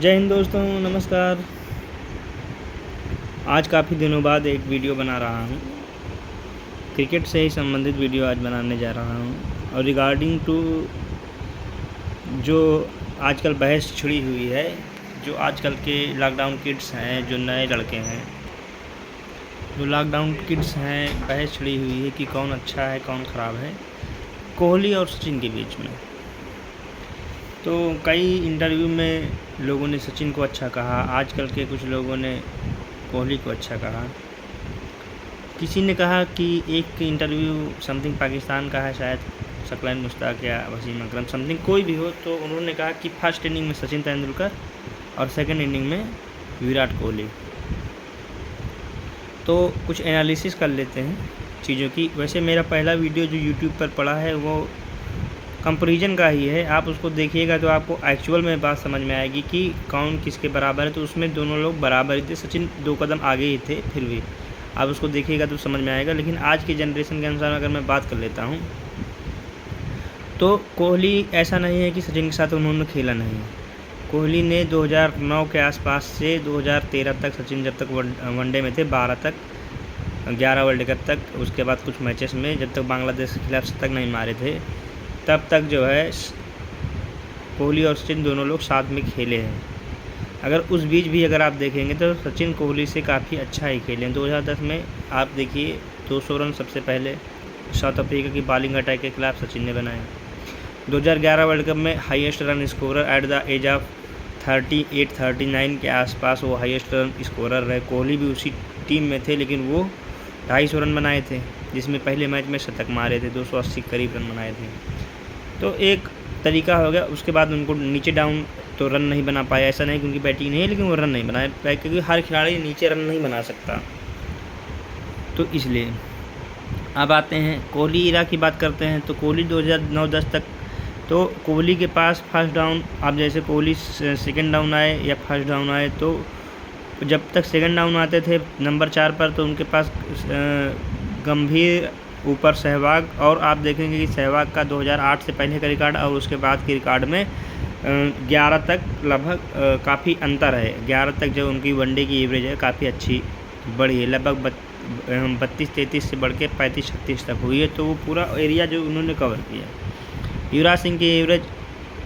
जय हिंद दोस्तों, नमस्कार। आज काफ़ी दिनों बाद एक वीडियो बना रहा हूँ। क्रिकेट से ही संबंधित वीडियो आज बनाने जा रहा हूँ और रिगार्डिंग टू जो आजकल बहस छिड़ी हुई है, जो आजकल के लॉकडाउन किड्स हैं, जो नए लड़के हैं, जो लॉकडाउन किड्स हैं, बहस छिड़ी हुई है कि कौन अच्छा है कौन ख़राब है, कोहली और सचिन के बीच में। तो कई इंटरव्यू में लोगों ने सचिन को अच्छा कहा, आजकल के कुछ लोगों ने कोहली को अच्छा कहा। किसी ने कहा कि एक इंटरव्यू समथिंग पाकिस्तान का है, शायद सकलैन मुश्ताक या वसीम अकरम समथिंग कोई भी हो, तो उन्होंने कहा कि फर्स्ट इनिंग में सचिन तेंदुलकर और सेकंड इनिंग में विराट कोहली। तो कुछ एनालिसिस कर लेते हैं चीज़ों की। वैसे मेरा पहला वीडियो जो यूट्यूब पर पड़ा है वो कंपैरिजन का ही है, आप उसको देखिएगा तो आपको एक्चुअल में बात समझ में आएगी कि कौन किसके बराबर है। तो उसमें दोनों लोग बराबर ही थे, सचिन 2 कदम आगे ही थे, फिर भी आप उसको देखिएगा तो समझ में आएगा। लेकिन आज की जनरेशन के अनुसार अगर मैं बात कर लेता हूँ तो कोहली ऐसा नहीं है कि सचिन के साथ उन्होंने खेला नहीं है। कोहली ने 2009 के आसपास से 2013 तक, सचिन जब तक वनडे में थे 12 तक, 11 वर्ल्ड कप तक, उसके बाद कुछ मैचेस में जब तक बांग्लादेश के खिलाफ शतक नहीं मारे थे तब तक जो है कोहली और सचिन दोनों लोग साथ में खेले हैं। अगर उस बीच भी अगर आप देखेंगे तो सचिन कोहली से काफ़ी अच्छा ही खेले हैं। 2010 में आप देखिए 200 रन सबसे पहले साउथ अफ्रीका की बॉलिंग अटैक के खिलाफ सचिन ने बनाए। 2011 वर्ल्ड कप में highest run scorer at the age of 38-39 के आसपास वो हाईएस्ट रन स्कोरर रहे। कोहली भी उसी टीम में थे, लेकिन वो 250 रन बनाए थे, जिसमें पहले मैच में शतक मारे थे, 280 करीब रन बनाए थे। तो एक तरीका हो गया। उसके बाद उनको नीचे डाउन तो रन नहीं बना पाया, ऐसा नहीं कि उनकी बैटिंग नहीं है, लेकिन वो रन नहीं बनाए पाए क्योंकि हर खिलाड़ी नीचे रन नहीं बना सकता। तो इसलिए अब आते हैं कोहली इरा की बात करते हैं। तो कोहली 2009-10 तक तो कोहली के पास फर्स्ट डाउन, आप जैसे कोहली सेकंड डाउन आए या फर्स्ट डाउन आए, तो जब तक सेकंड डाउन आते थे नंबर 4 पर, तो उनके पास गंभीर, ऊपर सहवाग, और आप देखेंगे कि सहवाग का 2008 से पहले का रिकॉर्ड और उसके बाद के रिकॉर्ड में 11 तक लगभग काफ़ी अंतर है। 11 तक जो उनकी वनडे की एवरेज है काफ़ी अच्छी बढ़ी है, लगभग 32-33 से बढ़ के 35-36 तक हुई है। तो वो पूरा एरिया जो उन्होंने कवर किया। युवराज सिंह की एवरेज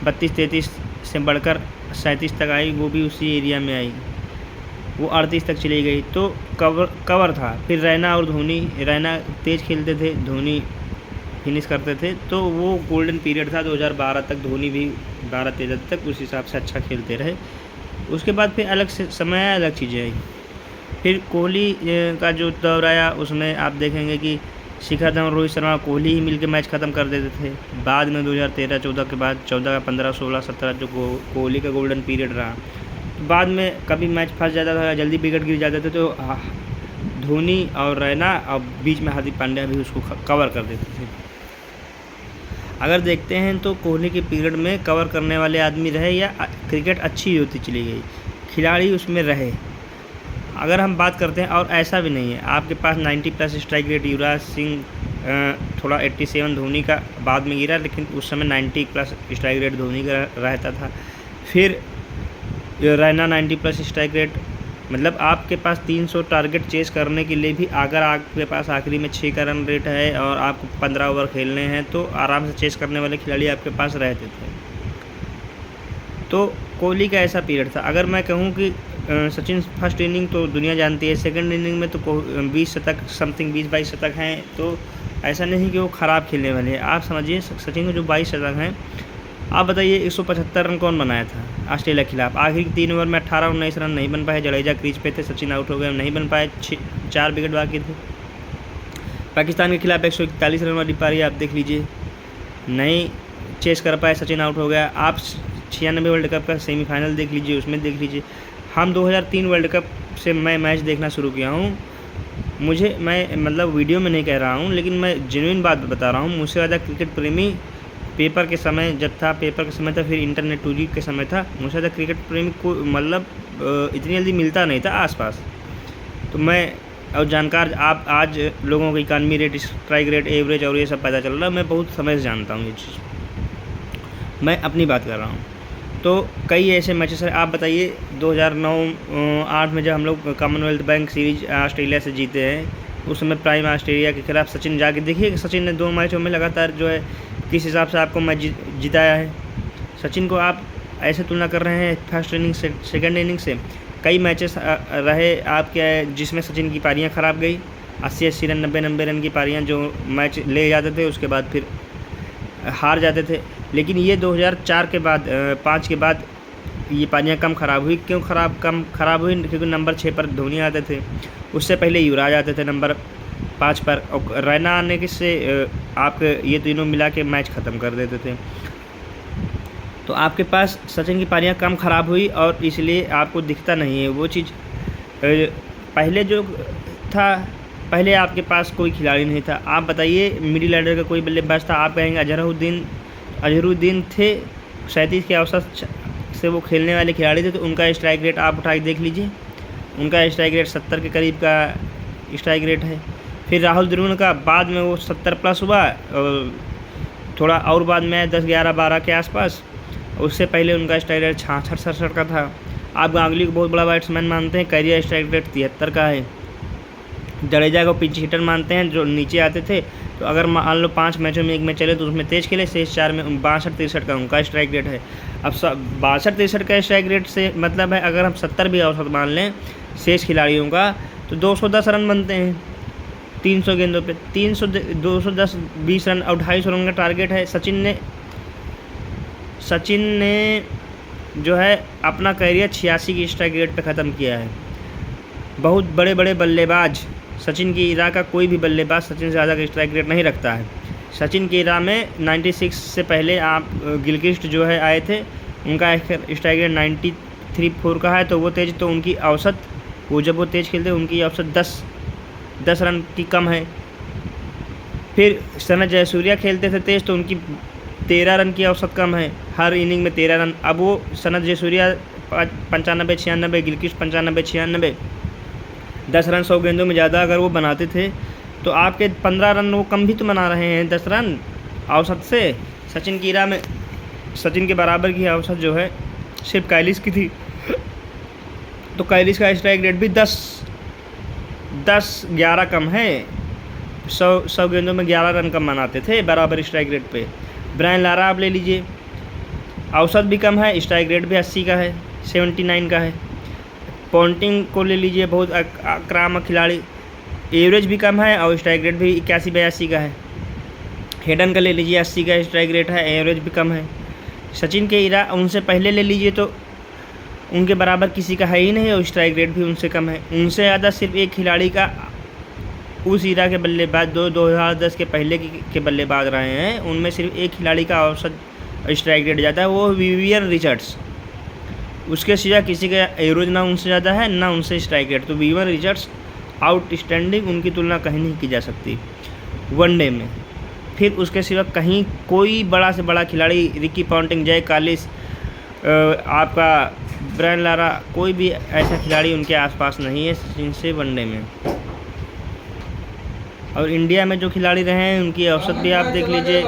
32-33 से बढ़कर 37 तक आई, वो भी उसी एरिया में आई, वो 38 तक चली गई, तो कवर था। फिर रैना और धोनी, रैना तेज़ खेलते थे, धोनी फिनिश करते थे, तो वो गोल्डन पीरियड था 2012 तक। धोनी भी 12-13 तक उस हिसाब से अच्छा खेलते रहे। उसके बाद फिर अलग से समय आया, अलग चीज़ें आई। फिर कोहली का जो दौर आया उसमें आप देखेंगे कि शिखर धवन, रोहित शर्मा, कोहली ही मिलकर मैच ख़त्म कर देते थे। बाद में 2013-14 के बाद 14, 15, 16, 17 जो कोहली का गोल्डन पीरियड रहा, बाद में कभी मैच फंस जाता था, जल्दी विकेट गिर जाते थे, तो धोनी और रैना और बीच में हार्दिक पांड्या भी उसको कवर कर देते थे। अगर देखते हैं तो कोहली के पीरियड में कवर करने वाले आदमी रहे या क्रिकेट अच्छी होती चली गई, खिलाड़ी उसमें रहे। अगर हम बात करते हैं, और ऐसा भी नहीं है, आपके पास 90+ स्ट्राइक रेट युवराज सिंह, थोड़ा 87 धोनी का बाद में गिरा, लेकिन उस समय 90+ स्ट्राइक रेट धोनी का रहता था। फिर रैना 90+ स्ट्राइक रेट, मतलब आपके पास 300 टारगेट चेस करने के लिए भी अगर आपके पास आखिरी में 6 का रन रेट है और आपको 15 ओवर खेलने हैं, तो आराम से चेस करने वाले खिलाड़ी आपके पास रहते थे। तो कोहली का ऐसा पीरियड था। अगर मैं कहूँ कि सचिन फर्स्ट इनिंग तो दुनिया जानती है, सेकंड इनिंग में तो 20 शतक समथिंग, 20-22 शतक हैं, तो ऐसा नहीं कि वो ख़राब खेलने वाले हैं। आप समझिए सचिन को जो 22 शतक हैं, आप बताइए 175 रन कौन बनाया था ऑस्ट्रेलिया के खिलाफ। आखिरी 3 ओवर में 18-19 रन नहीं बन पाए, जडेजा क्रीज पे थे, सचिन आउट हो गए, नहीं बन पाए, 4 विकेट बाकी थे। पाकिस्तान के खिलाफ 141 रन वाली पारी आप देख लीजिए, नहीं चेस कर पाए, सचिन आउट हो गया। आप 96 वर्ल्ड कप का सेमीफाइनल देख लीजिए, उसमें देख लीजिए। हम 2003 वर्ल्ड कप से मैं मैच देखना शुरू किया हूँ। मैं मतलब वीडियो में नहीं कह रहा हूँ, लेकिन मैं जेन्युइन बात बता रहा हूँ। मुझसे ज़्यादा क्रिकेट प्रेमी पेपर के समय जब था, पेपर के समय था, फिर इंटरनेट 2G के समय था, मुझसे ज़्यादा क्रिकेट प्रेमी को मतलब इतनी जल्दी मिलता नहीं था आसपास। तो मैं और जानकार, आप आज लोगों को economy rate, strike rate, average और ये सब पता चल रहा है। मैं बहुत समय से जानता हूँ ये चीज़, मैं अपनी बात कर रहा हूँ। तो कई ऐसे मैचेस हैं। आप बताइए 2009-8 में जब हम लोग कॉमनवेल्थ बैंक सीरीज ऑस्ट्रेलिया से जीते हैं, उस समय प्राइम ऑस्ट्रेलिया के खिलाफ सचिन जाके देखिए कि सचिन ने 2 मैचों में लगातार जो है किस हिसाब से आपको मैच जिताया है। सचिन को आप ऐसे तुलना कर रहे हैं फर्स्ट इनिंग से सेकंड इनिंग से। कई मैचेस रहे आपके जिसमें सचिन की पारियां ख़राब गई, 80-80 रन 90-90 रन की पारियां जो मैच ले जाते थे उसके बाद फिर हार जाते थे। लेकिन ये 2004 के बाद 5 के बाद ये पारियां कम ख़राब हुई। क्यों कम ख़राब हुई? क्योंकि नंबर 6 पर धोनी आते थे, उससे पहले युवराज आते थे नंबर 5 पर, और रैना आने के से आपके ये तीनों मिला के मैच ख़त्म कर देते थे। तो आपके पास सचिन की पारियां कम ख़राब हुई और इसलिए आपको दिखता नहीं है वो चीज़। पहले जो था, पहले आपके पास कोई खिलाड़ी नहीं था। आप बताइए मिडिल ऑर्डर का कोई बल्लेबाज था? आप कहेंगे अजहरुद्दीन थे, 37 के औसत से वो खेलने वाले खिलाड़ी थे। तो उनका स्ट्राइक रेट आप उठा के देख लीजिए, उनका स्ट्राइक रेट 70 के करीब का स्ट्राइक रेट है। फिर राहुल द्रविड़ का बाद में वो 70 प्लस हुआ, और थोड़ा और बाद में 10, 11, 12 के आसपास। उससे पहले उनका स्ट्राइक रेट 66-67 का था। आप गांगुली को बहुत बड़ा बैट्समैन मानते हैं, कैरियर स्ट्राइक रेट 73 का है। जडेजा को पिंच हिटर मानते हैं जो नीचे आते थे। तो अगर मान लो 5 मैचों में एक मैच चले तो उसमें तेज खेले, शेष 4 में 62-63 का उनका स्ट्राइक रेट है। अब 62-63 का स्ट्राइक रेट से मतलब है अगर हम 70 भी औसत मान लें शेष खिलाड़ियों का तो 210 रन बनते हैं 300 गेंदों पे। 220 रन और 250 रन का टारगेट है। सचिन ने जो है अपना कैरियर 86 की स्ट्राइक रेट पे ख़त्म किया है। बहुत बड़े बड़े बल्लेबाज, सचिन की इरा का कोई भी बल्लेबाज सचिन से ज़्यादा का स्ट्राइक रेट नहीं रखता है। सचिन की इरा में 96 से पहले आप गिलक्रिस्ट जो है आए थे, उनका स्ट्राइक रेट 93-4 का है। तो वो तेज, तो उनकी औसत, वो जब वो तेज खेलते उनकी औसत 10 रन की कम है। फिर सनत जयसूर्या खेलते थे तेज, तो उनकी 13 रन की औसत कम है, हर इनिंग में 13 रन। अब वो सनत जयसूर्या 95-96, गिलक्रिस्ट 95-96, 10 रन 100 गेंदों में ज़्यादा अगर वो बनाते थे तो आपके 15 रन वो कम भी तो बना रहे हैं 10 रन औसत से। सचिन की इरा में सचिन के बराबर की औसत जो है सिर्फ कैलिस की थी। तो कैलिस का स्ट्राइक रेट भी 10-11 कम है, 100 गेंदों में 11 रन कम बनाते थे बराबर स्ट्राइक रेट पे। ब्रायन लारा आप ले लीजिए, औसत भी कम है, स्ट्राइक रेट भी 80 का है, 79 का है। पॉन्टिंग को ले लीजिए, बहुत आक्रामक खिलाड़ी, एवरेज भी कम है और स्ट्राइक रेट भी 81-82 का है। हेडन का ले लीजिए, 80 का स्ट्राइक रेट है, एवरेज भी कम है। सचिन के इरा उनसे पहले ले लीजिए तो उनके बराबर किसी का है ही नहीं और स्ट्राइक रेट भी उनसे कम है। उनसे ज़्यादा सिर्फ एक खिलाड़ी का उस इरा के बल्लेबाज 2010 के पहले के बल्लेबाज रहे हैं, उनमें सिर्फ एक खिलाड़ी का औसत स्ट्राइक रेट ज़्यादा है, वो विवियन रिचर्ड्स। उसके सिवा किसी का एवरेज ना उनसे ज़्यादा है ना उनसे स्ट्राइक रेट। तो विवियन रिचर्ड्स आउटस्टैंडिंग, उनकी तुलना कहीं नहीं की जा सकती वनडे में। फिर उसके सिवा कहीं कोई बड़ा से बड़ा खिलाड़ी, रिकी पॉन्टिंग, जय कालिस, आपका ब्रायन लारा, कोई भी ऐसा खिलाड़ी उनके आसपास नहीं है सचिन से वनडे में। और इंडिया में जो खिलाड़ी रहे हैं उनकी औसत भी आप देख लीजिए,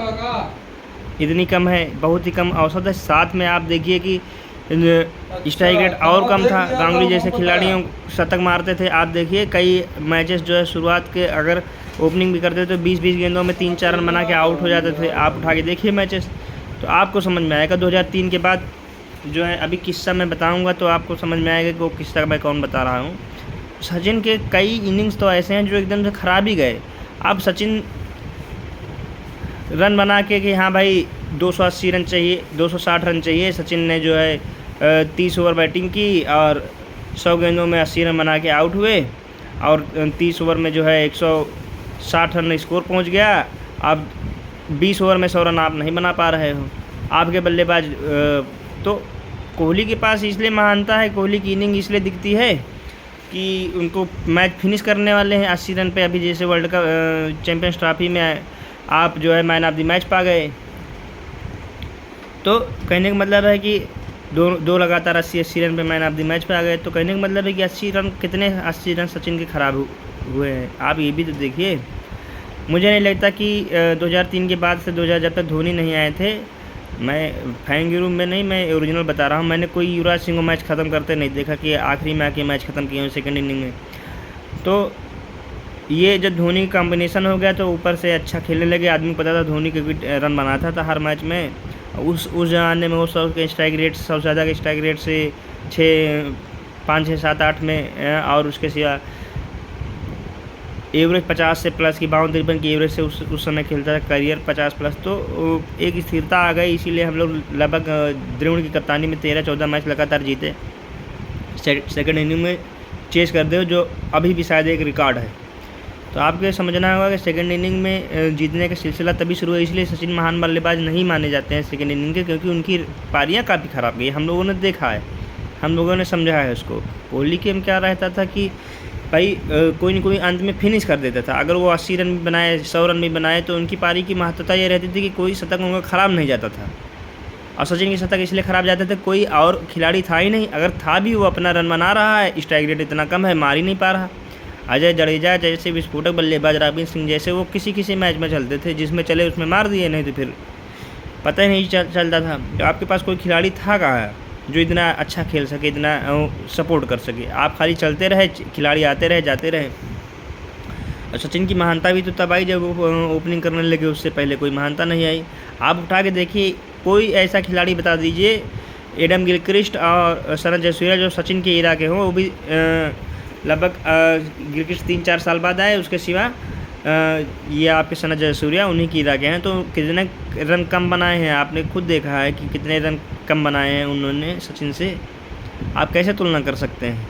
इतनी कम है, बहुत ही कम औसत है। साथ में आप देखिए कि स्ट्राइक रेट और कम था। गांगुली जैसे खिलाड़ियों शतक मारते थे, आप देखिए कई मैचेस जो है शुरुआत के अगर ओपनिंग भी करते थे तो 20-20 गेंदों में 3-4 रन बना के आउट हो जाते थे। आप उठा के देखिए मैचेस तो आपको समझ में आएगा। 2003 के बाद जो है अभी किस्सा मैं बताऊंगा तो आपको समझ में आएगा कि वो किस्सा मैं कौन बता रहा हूँ। सचिन के कई इनिंग्स तो ऐसे हैं जो एकदम से ख़राब ही गए। अब सचिन रन बना के कि हाँ भाई 280 रन चाहिए, 260 रन चाहिए, सचिन ने जो है 30 ओवर बैटिंग की और 100 गेंदों में 80 रन बना के आउट हुए और 30 ओवर में जो है 160 रन स्कोर पहुंच गया। अब 20 ओवर में 100 रन आप नहीं बना पा रहे हो। आपके बल्लेबाज तो कोहली के पास इसलिए महानता है, कोहली की इनिंग इसलिए दिखती है कि उनको मैच फिनिश करने वाले हैं 80 रन पे। अभी जैसे वर्ल्ड कप चैम्पियंस ट्रॉफी में आप जो है मैन ऑफ द मैच पा गए। तो कहने का मतलब है कि दो लगातार 80 रन पे मैन ऑफ द मैच पे आ गए। तो कहने का मतलब है कि 80 रन कितने 80 रन सचिन के ख़राब हुए हैं। आप ये भी तो देखिए। मुझे नहीं लगता कि 2003 के बाद से 2000 जब तक धोनी नहीं आए थे मैं फैन के रूप में नहीं, मैं ओरिजिनल बता रहा हूँ। मैंने कोई युवराज सिंह को मैच ख़त्म करते नहीं देखा कि आखिरी में आके मैच ख़त्म किए हैं सेकंड इनिंग में। तो ये जब धोनी का कॉम्बिनेशन हो गया तो ऊपर से अच्छा खेलने लगे। आदमी को पता था धोनी के भी रन बनाता था हर मैच में। उस ज़माने में वो 100 के स्ट्राइक रेट, 100 से ज़्यादा के स्ट्राइक रेट से 5, 6, 7, 8 में, और उसके सिवा एवरेज 50 से प्लस की 52-53 की एवरेज से उस समय खेलता था, करियर 50 प्लस। तो एक स्थिरता आ गई, इसीलिए हम लोग लगभग द्रोण की कप्तानी में 13-14 मैच लगातार जीते। सेकंड इनिंग में चेस कर दो, जो अभी भी शायद एक रिकॉर्ड है। तो आपको समझना होगा कि सेकंड इनिंग में जीतने का सिलसिला तभी शुरू है। इसलिए सचिन महान बल्लेबाज नहीं माने जाते हैं सेकंड इनिंग के, क्योंकि उनकी पारियाँ काफ़ी ख़राब गई। हम लोगों ने देखा है, हम लोगों ने समझा है उसको। कोहली के में क्या रहता था कि भाई कोई न कोई अंत में फिनिश कर देता था। अगर वो 80 रन भी बनाए, 100 रन भी बनाए, तो उनकी पारी की महत्वता ये रहती थी कि कोई शतक उनका ख़राब नहीं जाता था। और सचिन की शतक इसलिए ख़राब जाते थे, कोई और खिलाड़ी था ही नहीं। अगर था भी, वो अपना रन बना रहा है, स्ट्राइक रेट इतना कम है, मार ही नहीं पा रहा। अजय जडेजा जैसे विस्फोटक बल्लेबाज, रविंद्र सिंह जैसे, वो किसी मैच में चलते थे, जिसमें चले उसमें मार दिए, नहीं तो फिर पता ही नहीं चलता था। आपके पास कोई खिलाड़ी था कहाँ जो इतना अच्छा खेल सके, इतना सपोर्ट कर सके। आप खाली चलते रहे, खिलाड़ी आते रहे, जाते रहे। और सचिन की महानता भी तो तब आई जब वो ओपनिंग करने लगे, उससे पहले कोई महानता नहीं आई। आप उठा के देखिए, कोई ऐसा खिलाड़ी बता दीजिए, एडम गिलक्रिस्ट और सनत जयसूर्या जो सचिन के इरा के हों, वो भी लगभग गिलक्रिस्ट 3-4 साल बाद आए। उसके सिवा ये आपके सनत जयसूर्या उन्हीं की इरा के हैं। तो कितने रन कम बनाए हैं, आपने खुद देखा है कि कितने रन कम बनाए हैं उन्होंने सचिन से। आप कैसे तुलना कर सकते हैं?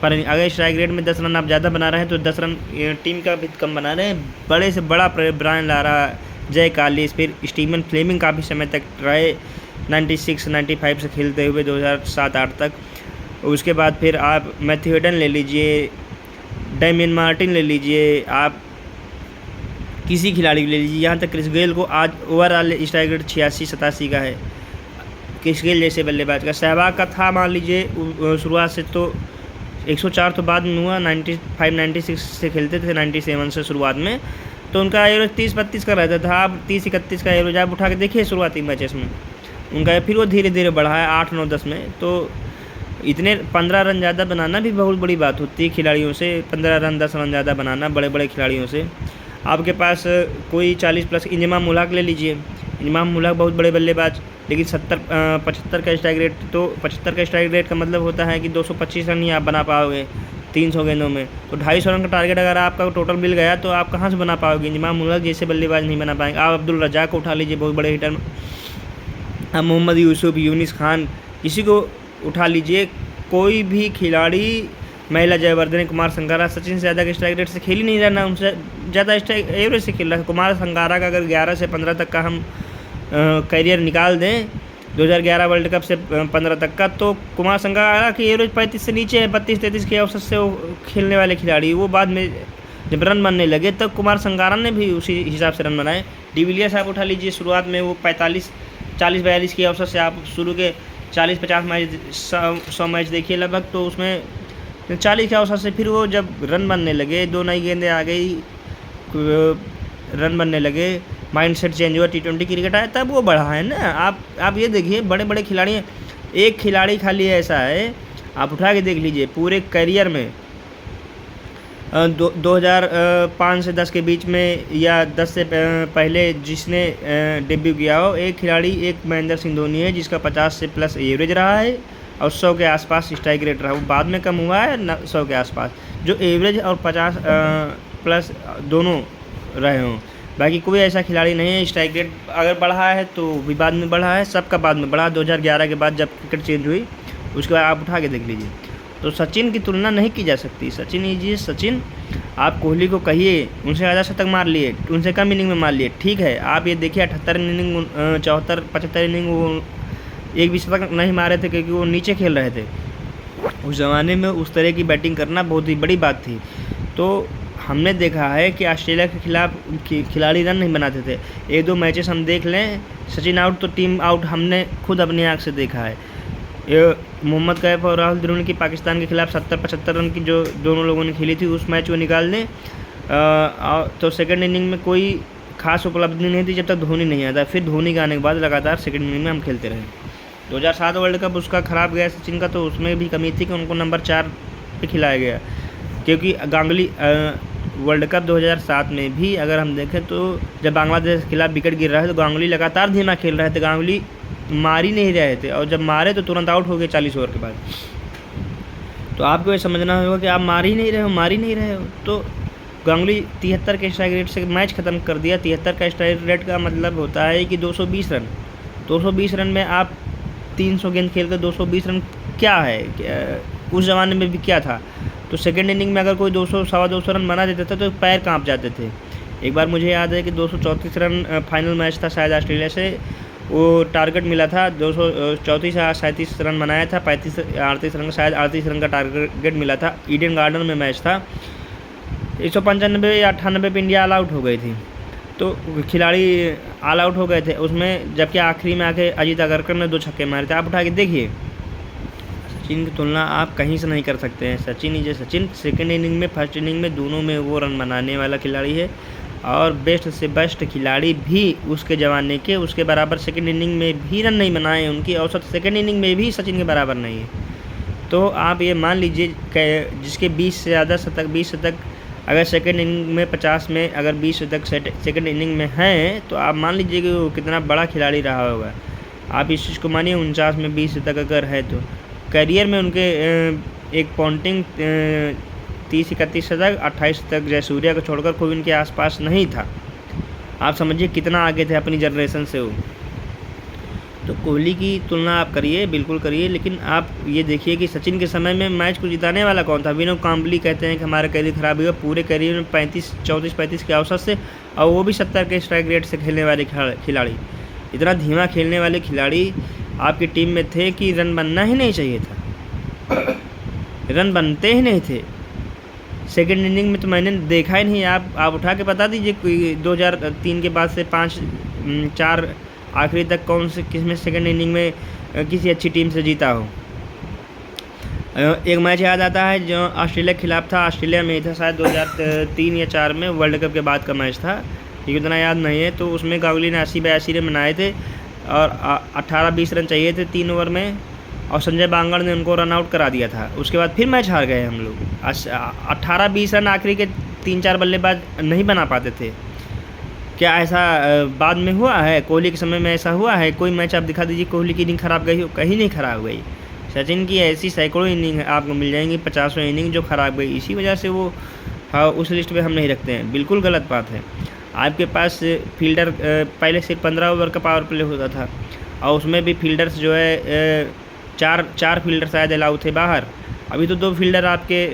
पर अगर स्ट्राइक रेट में 10 रन आप ज़्यादा बना रहे हैं, तो 10 रन टीम का भी कम बना रहे हैं। बड़े से बड़ा ब्रायन लारा, जय कालिस, फिर स्टीवन फ्लेमिंग काफ़ी समय तक रहे, 96-95 से खेलते हुए 2007-8 तक। उसके बाद फिर आप मैथ्यू हेडन ले लीजिए, डेमियन मार्टिन ले लीजिए, आप किसी खिलाड़ी ले लीजिए, यहाँ तक क्रिस गेल को आज ओवरऑल स्ट्राइक रेट 86-87 का है। क्रिस गेल जैसे बल्लेबाज का। सहवाग का था, मान लीजिए शुरुआत से तो 104 तो बाद में हुआ, 95-96 से खेलते थे, 97 से शुरुआत में, तो उनका एवरेज 30-32 का रहता था। आप 30-31 का एवरेज आप उठा के देखिए शुरुआती मैचेस में उनका, फिर वो धीरे धीरे बढ़ा है 8-9-10 में। तो इतने 15 रन ज़्यादा बनाना भी बहुत बड़ी बात होती है खिलाड़ियों से। 15 रन 10 रन ज़्यादा बनाना बड़े बड़े खिलाड़ियों से। आपके पास कोई 40 प्लस, इंजमाम उल हक ले लीजिए। इंजमाम उल हक बहुत बड़े बल्लेबाज, लेकिन 75 का स्ट्राइक रेट। तो 75 का स्ट्राइक रेट का मतलब होता है कि 225 रन ही आप बना पाओगे 300 गेंदों में। तो 250 रन का टारगेट अगर आपका टोटल मिल गया, तो आप कहाँ से बना पाओगे? इंजमाम उल हक जैसे बल्लेबाज नहीं बना पाएंगे। आप अब्दुल रज़ाक को उठा लीजिए, बहुत बड़े हिटर। आप मोहम्मद यूसुफ, यूनिस खान, किसी को उठा लीजिए, कोई भी खिलाड़ी, महिला जयवर्धने, कुमार संगारा, सचिन से ज़्यादा के स्ट्राइक रेट से खेल ही नहीं रहना, उनसे ज़्यादा स्ट्राइक एवरेज से खेल रहा है। कुमार संगारा का अगर 11 से 15 तक का हम करियर निकाल दें, 2011 वर्ल्ड कप से 15 तक का, तो कुमार संगारा की एवरेज 35 से नीचे है। 32-33 के औसत से वो खेलने वाले खिलाड़ी। वो बाद में जब रन बनने लगे, तब कुमार संगारा ने भी उसी हिसाब से रन बनाए। डिविलियर्स आप उठा लीजिए, शुरुआत में वो 40-42 की औसत से आप शुरू के 40-50 मैच, 100 मैच देखिए लगभग, तो उसमें 40 के औसत से फिर वो जब रन बनने लगे, 2 नई गेंदें आ गई, रन बनने लगे, माइंडसेट चेंज हुआ, T20 क्रिकेट आया, तब वो बढ़ा है ना। आप ये देखिए, बड़े बड़े खिलाड़ी हैं। एक खिलाड़ी खाली ऐसा है, आप उठा के देख लीजिए, पूरे करियर में 2005 से 10 के बीच में, या 10 से पहले जिसने डेब्यू किया हो, एक खिलाड़ी, एक महेंद्र सिंह धोनी है, जिसका 50 से प्लस एवरेज रहा है और 100 के आसपास स्ट्राइक रेट रहा। वो बाद में कम हुआ है 100 के आसपास, जो एवरेज और 50 प्लस दोनों रहे हों। बाकी कोई ऐसा खिलाड़ी नहीं है। स्ट्राइक रेट अगर बढ़ा है तो भी बाद में बढ़ा है, सबका बाद में बढ़ा। 2011 के बाद जब क्रिकेट चेंज हुई, उसके बाद आप उठा के देख लीजिए। तो सचिन की तुलना नहीं की जा सकती। सचिन लीजिए, सचिन आप कोहली को कहिए, उनसे ज़्यादा शतक मार लिए, उनसे कम इनिंग में मार लिए, ठीक है। आप ये देखिए 78 इनिंग, 74-75 इनिंग वो एक भी शतक नहीं मारे थे, क्योंकि वो नीचे खेल रहे थे। उस ज़माने में उस तरह की बैटिंग करना बहुत ही बड़ी बात थी। तो हमने देखा है कि ऑस्ट्रेलिया के खिलाफ खिलाड़ी रन नहीं बनाते थे। 1-2 मैचेस हम देख लें, सचिन आउट तो टीम आउट, हमने खुद अपनी आँख से देखा है। ये मोहम्मद कैफ और राहुल द्रविड़ की पाकिस्तान के खिलाफ 70-75 रन की जो दोनों लोगों ने खेली थी, उस मैच को निकाल दें, तो सेकंड इनिंग में कोई खास उपलब्धि नहीं थी जब तक धोनी नहीं आया था। फिर धोनी के आने के बाद लगातार सेकंड इनिंग में हम खेलते रहे। 2007 वर्ल्ड कप उसका ख़राब गया सचिन का, तो उसमें भी कमी थी कि उनको नंबर 4 पे खिलाया गया, क्योंकि गांगुली वर्ल्ड कप 2007 में भी अगर हम देखें तो जब बांग्लादेश के खिलाफ विकेट गिर रहा है तो गांगुली लगातार धीमा खेल रहे थे, गांगुली मार ही नहीं रहे थे, और जब मारे तो तुरंत आउट हो गए 40 ओवर के बाद। तो आपको ये समझना होगा कि आप मार ही नहीं रहे हो। तो गांगुली 73 के स्ट्राइक रेट से मैच ख़त्म कर दिया। 73 का स्ट्राइक रेट का मतलब होता है कि 220 रन। 220 रन में आप 300 गेंद खेल कर 220 रन क्या है, उस ज़माने में भी क्या था। तो सेकेंड इनिंग में अगर कोई 200 सवा 200 रन बना देता था तो पैर कांप जाते थे। एक बार मुझे याद है कि 234 रन फाइनल मैच था शायद ऑस्ट्रेलिया से, वो टारगेट मिला था 234 या 37 रन बनाया था, 38 रन शायद 38 रन का टारगेट मिला था। ईडन गार्डन में मैच था। 195 या 98 पे इंडिया ऑल आउट हो गई थी, तो खिलाड़ी ऑल आउट हो गए थे उसमें, जबकि आखिरी में आके अजीत अगरकर ने 2 छक्के मारे थे। आप उठा के देखिए, सचिन की तुलना आप कहीं से नहीं कर सकते हैं। सचिन सेकेंड इनिंग में फर्स्ट इनिंग में दोनों में वो रन बनाने वाला खिलाड़ी है, और बेस्ट से बेस्ट खिलाड़ी भी उसके ज़माने के उसके बराबर सेकेंड इनिंग में भी रन नहीं बनाए। उनकी औसत सेकेंड इनिंग में भी सचिन के बराबर नहीं है। तो आप ये मान लीजिए जिसके 20 से ज़्यादा शतक 20 शतक अगर सेकेंड इनिंग में 50 में अगर 20 शतक सेकेंड इनिंग में हैं, तो आप मान लीजिए कि वो कितना बड़ा खिलाड़ी रहा होगा। आप इस चीज़ को मानिए, 49 में 20 शतक अगर है तो करियर में उनके एक पॉन्टिंग 30-31 शतक 28 शतक जयसूर्या को छोड़कर कोई इनके आसपास नहीं था। आप समझिए कितना आगे थे अपनी जनरेशन से वो। तो कोहली की तुलना आप करिए, बिल्कुल करिए, लेकिन आप ये देखिए कि सचिन के समय में मैच को जिताने वाला कौन था। विनोद कांबली कहते हैं कि हमारा करियर ख़राब हुआ, पूरे करियर में 34-35 के औसत से, और वो भी 70 के स्ट्राइक रेट से खेलने वाले खिलाड़ी। इतना धीमा खेलने वाले खिलाड़ी आपकी टीम में थे कि रन बनना ही नहीं चाहिए था, रन बनते ही नहीं थे। सेकेंड इनिंग में तो मैंने देखा ही नहीं। आप उठा के बता दीजिए कोई 2003 के बाद से 5-4 आखिरी तक कौन से किसमें सेकेंड इनिंग में किसी अच्छी टीम से जीता हो। एक मैच याद आता है जो ऑस्ट्रेलिया के खिलाफ था, ऑस्ट्रेलिया में ही था शायद 2003 या 4 में, वर्ल्ड कप के बाद का मैच था, ये उतना याद नहीं है। तो उसमें गांगुली ने 80-82 रन बनाए थे और 18-20 रन चाहिए थे 3 ओवर में, और संजय बांगड़ ने उनको रन आउट करा दिया था। उसके बाद फिर मैच हार गए हम लोग। 18-20 रन आखिरी के 3-4 बल्लेबाज नहीं बना पाते थे। क्या ऐसा बाद में हुआ है? कोहली के समय में ऐसा हुआ है? कोई मैच आप दिखा दीजिए कोहली की इनिंग ख़राब गई हो, कहीं नहीं ख़राब गई। सचिन की ऐसी सैकड़ों इनिंग आपको मिल जाएंगी, 50वें इनिंग जो ख़राब गई। इसी वजह से वो उस लिस्ट में हम नहीं रखते हैं, बिल्कुल गलत बात है। आपके पास फील्डर पहले सिर्फ 15 ओवर का पावर प्ले होता था, और उसमें भी फील्डर्स जो है चार फील्डर शायद अलाउ थे बाहर। अभी तो 2 फील्डर आपके,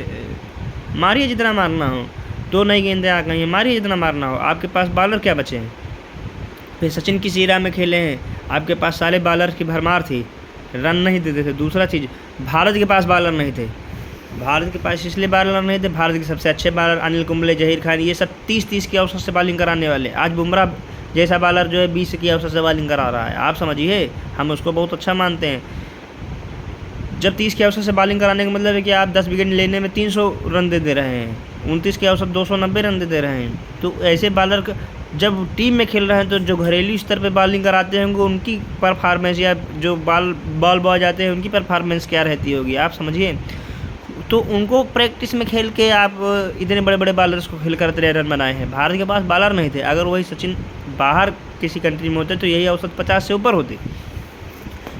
मारिए जितना मारना हो, 2 नई गेंदें आ गई हैं, मारिए जितना मारना हो। आपके पास बॉलर क्या बचे हैं? फिर सचिन की सीरा में खेले हैं, आपके पास सारे बॉलर की भरमार थी, रन नहीं देते थे। दूसरा चीज़, भारत के पास बॉलर नहीं थे। भारत के पास इसलिए बॉलर नहीं थे, भारत के सबसे अच्छे बॉलर अनिल कुंबले, जहीर खान, ये सब 30-30 की औसत से बॉलिंग कराने वाले। आज बुमराह जैसा बॉलर जो है 20 की औसत से बॉलिंग करा रहा है। आप समझिए, हम उसको बहुत अच्छा मानते हैं। जब 30 की औसत से बॉलिंग कराने का मतलब है कि आप 10 विकेट लेने में 300 रन दे रहे हैं, 29 की औसत 290 रन दे रहे हैं। तो ऐसे बॉलर जब टीम में खेल रहे हैं, तो जो घरेलू स्तर पे बॉलिंग कराते होंगे उनकी परफॉर्मेंस, या जो बॉल बॉय जाते हैं उनकी परफॉर्मेंस क्या रहती होगी, आप समझिए। तो उनको प्रैक्टिस में खेल के आप इतने बड़े बड़े बॉलर्स को खेल कर इतने रन बनाए हैं। भारत के पास बॉलर नहीं थे। अगर वही सचिन बाहर किसी कंट्री में होते तो यही औसत 50 से ऊपर होती,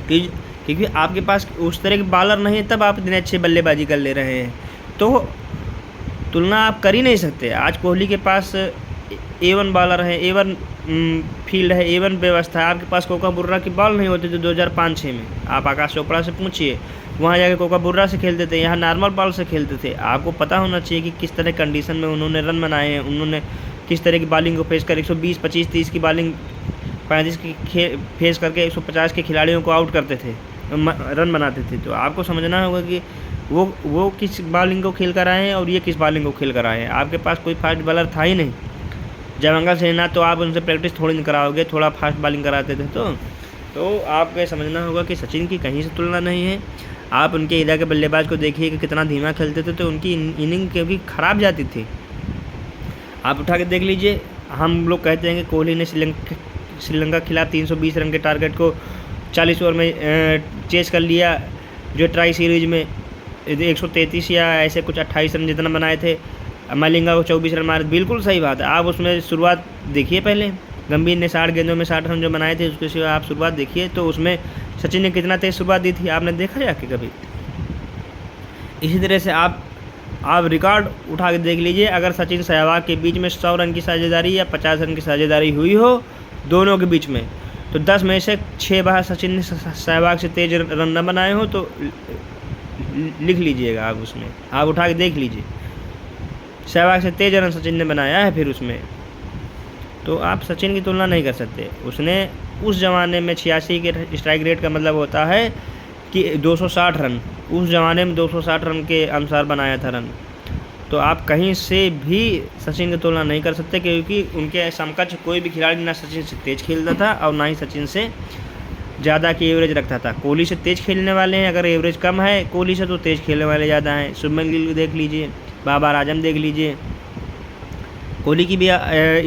क्योंकि आपके पास उस तरह के बॉलर नहीं है, तब आप इतने अच्छे बल्लेबाजी कर ले रहे हैं। तो तुलना आप कर ही नहीं सकते। आज कोहली के पास A1 बॉलर है, A1 फील्ड है, A1 व्यवस्था है। आपके पास कोका बुर्रा की बॉल नहीं होती थी 2005-6 में। आप आकाश चोपड़ा से पूछिए, वहाँ जाके कोका बुर्रा से खेलते थे, यहाँ नॉर्मल बॉल से खेलते थे। आपको पता होना चाहिए कि किस तरह कंडीशन में उन्होंने रन बनाए हैं, उन्होंने किस तरह की बॉलिंग को फेस कर 120, 25, 30 की बॉलिंग 35 की फेस करके 150 के खिलाड़ियों को आउट करते थे, रन बनाते थे। तो आपको समझना होगा कि वो किस बॉलिंग को खेल कर आए हैं और ये किस बॉलिंग को खेल कर आए हैं। आपके पास कोई फास्ट बॉलर था ही नहीं। जयमंगल सेना तो आप उनसे प्रैक्टिस थोड़ी नहीं कराओगे, थोड़ा फास्ट बॉलिंग कराते थे। तो आपको समझना होगा कि सचिन की कहीं से तुलना नहीं है। आप उनके इधर के बल्लेबाज को देखिए कि कितना धीमा खेलते थे, तो उनकी इनिंग क्योंकि ख़राब जाती थी। आप उठा के देख लीजिए, हम लोग कहते हैं कि कोहली ने श्रीलंका के खिलाफ 320 रन के टारगेट को 40 ओवर में चेस कर लिया, जो ट्राई सीरीज में 133 या ऐसे कुछ 28 रन जितना बनाए थे, मलिंगा को 24 रन मारे। बिल्कुल सही बात है। आप उसमें शुरुआत देखिए, पहले गंभीर ने 60 गेंदों में 60 रन जो बनाए थे, उसके सिवा आप शुरुआत देखिए तो उसमें सचिन ने कितना तेज शुरुआत दी थी, आपने देखा जाके कभी? इसी तरह से आप रिकॉर्ड उठा के देख लीजिए, अगर सचिन सहवाग के बीच में 100 रन की साझेदारी या 50 रन की साझेदारी हुई हो दोनों के बीच में, तो 10 में से 6 बार सचिन ने सहवाग से तेज रन न बनाए हो तो लिख लीजिएगा आप, उसमें आप उठा के देख लीजिए, सहवाग से तेज रन सचिन ने बनाया है। फिर उसमें तो आप सचिन की तुलना नहीं कर सकते। उसने उस ज़माने में 86 के स्ट्राइक रेट का मतलब होता है कि 260 रन, उस ज़माने में 260 रन के अनुसार बनाया था रन। तो आप कहीं से भी सचिन की तुलना नहीं कर सकते, क्योंकि उनके समकक्ष कोई भी खिलाड़ी ना सचिन से तेज खेलता था और ना ही सचिन से ज़्यादा की एवरेज रखता था। कोहली से तेज खेलने वाले हैं, अगर एवरेज कम है कोहली से तो तेज खेलने वाले ज़्यादा हैं। शुभमन गिल देख लीजिए, बाबर आजम देख लीजिए, कोहली की भी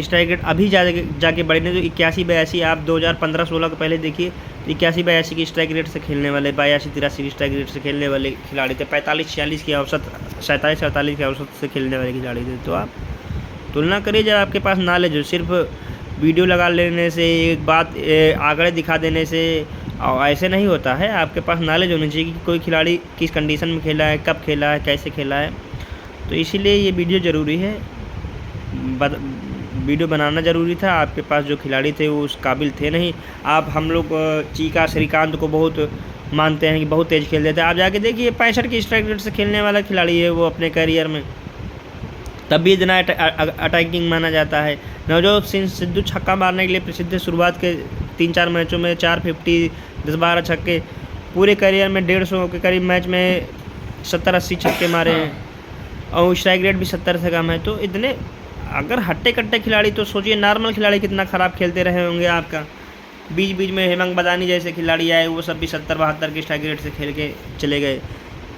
स्ट्राइक रेट अभी जाके बढ़े ने तो 81-82, आप 2015-16 को पहले देखिए तो 81-82 की स्ट्राइक रेट से खेलने वाले, 82-83 की स्ट्राइक रेट से खेलने वाले खिलाड़ी थे, 45-46 की औसत, 47-48 की औसत से खेलने वाले खिलाड़ी थे। तो आप तुलना करिए जब आपके पास नॉलेज हो। सिर्फ वीडियो लगा लेने से, एक बात आंकड़े दिखा देने से ऐसे नहीं होता है। आपके पास नॉलेज होनी चाहिए कि कोई खिलाड़ी किस कंडीशन में खेला है, कब खेला है, कैसे खेला है। तो इसीलिए ये वीडियो ज़रूरी है, वीडियो बनाना ज़रूरी था। आपके पास जो खिलाड़ी थे वो उस काबिल थे नहीं। आप हम लोग चीका श्रीकांत को बहुत मानते हैं कि बहुत तेज़ खेल देते हैं, आप जाके देखिए 65 की स्ट्राइक रेट से खेलने वाला खिलाड़ी है वो अपने करियर में, तब भी इतना अटैकिंग माना जाता है। नवजोत सिंह सिद्धू छक्का मारने के लिए प्रसिद्ध, शुरुआत के 3-4 मैचों में 450, 10-12 छक्के, पूरे करियर में 150 के करीब मैच में 70-80 छक्के मारे हैं और स्ट्राइक रेट भी 70 से कम है। तो इतने अगर हट्टे कट्टे खिलाड़ी, तो सोचिए नॉर्मल खिलाड़ी कितना ख़राब खेलते रहे होंगे। आपका बीच बीच में हेमंत बदानी जैसे खिलाड़ी आए, वो सब भी 70-72 के स्ट्राइक रेट से खेल के चले गए।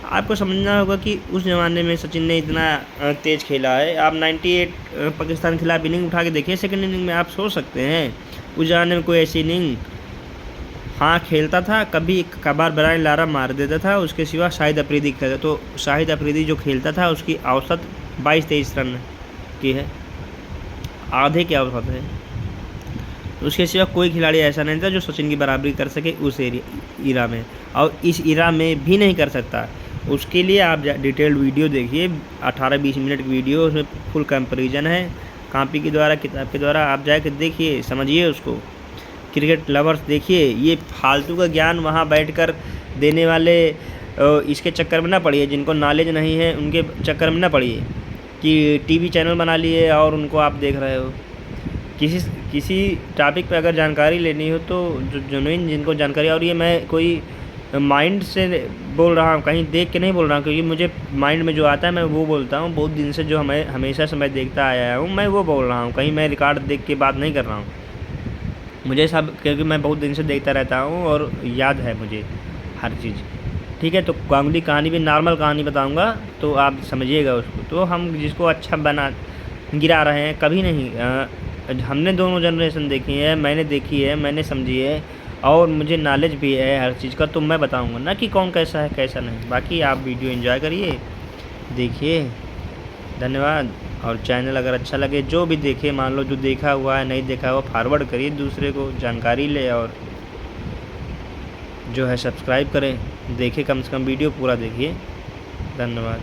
आपको समझना होगा कि उस ज़माने में सचिन ने इतना तेज़ खेला है। आप 98 पाकिस्तान के खिलाफ इनिंग उठा के देखिए, सेकंड इनिंग में आप सोच सकते हैं उस ज़माने में कोई ऐसी इनिंग, हाँ खेलता था, कभी कभार ब्रायन लारा मार देता था, उसके सिवा शाहिद अफरीदी खेलता। तो शाहिद अफरीदी जो खेलता था उसकी औसत 22-23 रन की है, आधे की औसत है। उसके सिवा कोई खिलाड़ी ऐसा नहीं था जो सचिन की बराबरी कर सके उस इरा में, और इस इरा में भी नहीं कर सकता। उसके लिए आप डिटेल्ड वीडियो देखिए, 18-20 मिनट की वीडियो, उसमें फुल कंपैरिजन है, कॉपी के द्वारा, किताब के द्वारा। आप जाकर देखिए, समझिए उसको। क्रिकेट लवर्स देखिए, ये फालतू का ज्ञान वहाँ बैठकर देने वाले इसके चक्कर में ना पड़िए, जिनको नॉलेज नहीं है उनके चक्कर में ना पड़िए कि टीवी चैनल बना लिए और उनको आप देख रहे हो। किसी टॉपिक पे अगर जानकारी लेनी हो तो जो जेन्युइन जिनको जानकारी, और ये मैं कोई माइंड से बोल रहा हूँ, कहीं देख के नहीं बोल रहा हूँ, क्योंकि मुझे माइंड में जो आता है मैं वो बोलता हूँ। बहुत दिन से जो हमेशा से मैं देखता आया हूँ मैं वो बोल रहा हूँ, कहीं मैं रिकॉर्ड देख के बात नहीं कर रहा हूँ। मुझे सब, क्योंकि मैं बहुत दिन से देखता रहता हूँ और याद है मुझे हर चीज़। ठीक है, तो गांगुली कहानी भी नॉर्मल कहानी बताऊंगा तो आप समझिएगा उसको। तो हम जिसको अच्छा बना गिरा रहे हैं, कभी नहीं। हमने दोनों जनरेशन देखी है, मैंने देखी है, मैंने समझी है, और मुझे नॉलेज भी है हर चीज़ का, तो मैं बताऊंगा ना कि कौन कैसा है कैसा नहीं। बाकी आप वीडियो एंजॉय करिए, देखिए। धन्यवाद। और चैनल अगर अच्छा लगे, जो भी देखे, मान लो जो देखा हुआ है, नहीं देखा हुआ, फॉरवर्ड करिए दूसरे को, जानकारी ले, और जो है सब्सक्राइब करें, देखें, कम से कम वीडियो पूरा देखिए। धन्यवाद।